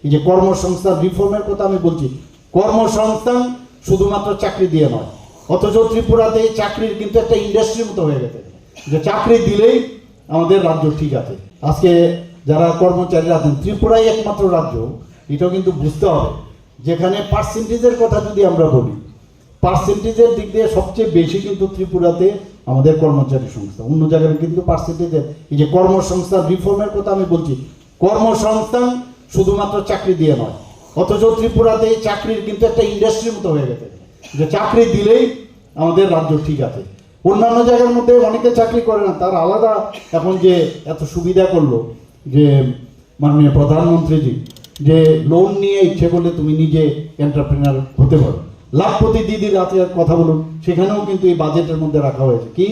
এই যে কর্মসংস্থান রিফর্মের কথা আমি বলছি, কর্মসংস্থান শুধুমাত্র চাকরি দিয়ে নয়, অথচ ত্রিপুরাতে চাকরির কিন্তু একটা ইন্ডাস্ট্রির মতো হয়ে গেছে, যে চাকরি দিলেই আমাদের রাজ্য ঠিক আছে। আজকে যারা কর্মচারীরা আছেন, ত্রিপুরাই একমাত্র রাজ্য, এটাও কিন্তু বুঝতে হবে, যেখানে পার্সেন্টেজের কথা যদি আমরা বলি, পার্সেন্টেজের দিক দিয়ে সবচেয়ে বেশি কিন্তু ত্রিপুরাতে আমাদের কর্মচারী সংস্থা, অন্য জায়গায় কিন্তু পার্সেন্টেজের এই যে কর্মসংস্থান রিফর্মের কথা আমি বলছি, কর্মসংস্থান শুধুমাত্র চাকরি দিয়ে নয়, অথচ ত্রিপুরাতে চাকরির কিন্তু একটা ইন্ডাস্ট্রির মতো হয়ে গেছে, যে চাকরি দিলেই আমাদের রাজ্য ঠিক আছে। অন্যান্য জায়গার মধ্যে অনেকে চাকরি করে না, তার আলাদা এখন যে এত সুবিধা করলো যে মাননীয় প্রধানমন্ত্রীজি, যে লোন নিয়ে ইচ্ছে করলে তুমি নিজে এন্টারপ্রেনার হতে পারো। লাখপতি দিদির কথা বলুন, সেখানেও কিন্তু এই বাজেটের মধ্যে রাখা হয়েছে কি,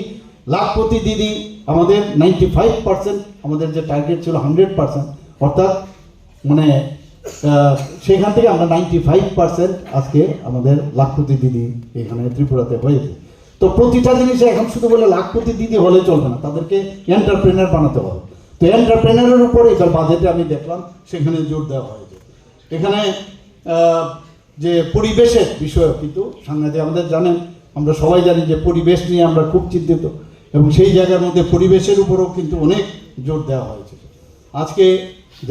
লাখপতি দিদি আমাদের 95%, আমাদের যে টার্গেট ছিল 100%, অর্থাৎ মানে সেখান থেকে আমরা 95% আজকে আমাদের লাখপতি দিদি এখানে ত্রিপুরাতে হয়েছে। তো প্রতিটা জিনিসে এখন শুধু বলে লাখপতি দিদি হলে চলবে না, তাদেরকে এন্টারপ্রেনার বানাতে হবে। তো এন্টারপ্রেনারের উপরে এবার বাজেটে আমি দেখলাম সেখানে জোর দেওয়া হয়েছে। এখানে যে পরিবেশের বিষয় কিন্তু সাংঘাতিক, আমাদের জানেন, আমরা সবাই জানি যে পরিবেশ নিয়ে আমরা খুব চিন্তিত, এবং সেই জায়গার মধ্যে পরিবেশের উপরেও কিন্তু অনেক জোর দেওয়া হয়েছে। আজকে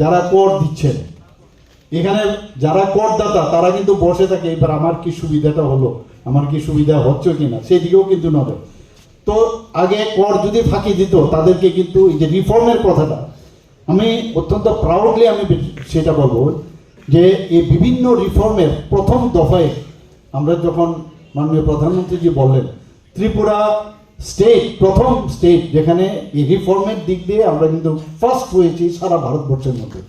যারা কর দিচ্ছেন, এখানে যারা করদাতা তারা কিন্তু বসে থাকে, এবার আমার কি সুবিধাটা হলো, আমার কি সুবিধা হচ্ছে কিনা, সেই দিকেও কিন্তু নজর। তো আগে কর যদি ফাঁকি দিত তাদেরকে কিন্তু এই যে রিফর্মের কথাটা আমি অত্যন্ত প্রাউডলি আমি সেটা বলবো, যে এই বিভিন্ন রিফর্মের প্রথম দফায় আমরা যখন মাননীয় প্রধানমন্ত্রীজি বললেন, ত্রিপুরা স্টেট প্রথম স্টেট যেখানে এই রিফর্মের দিক দিয়ে আমরা কিন্তু ফার্স্ট হয়েছি সারা ভারতবর্ষের মধ্যে।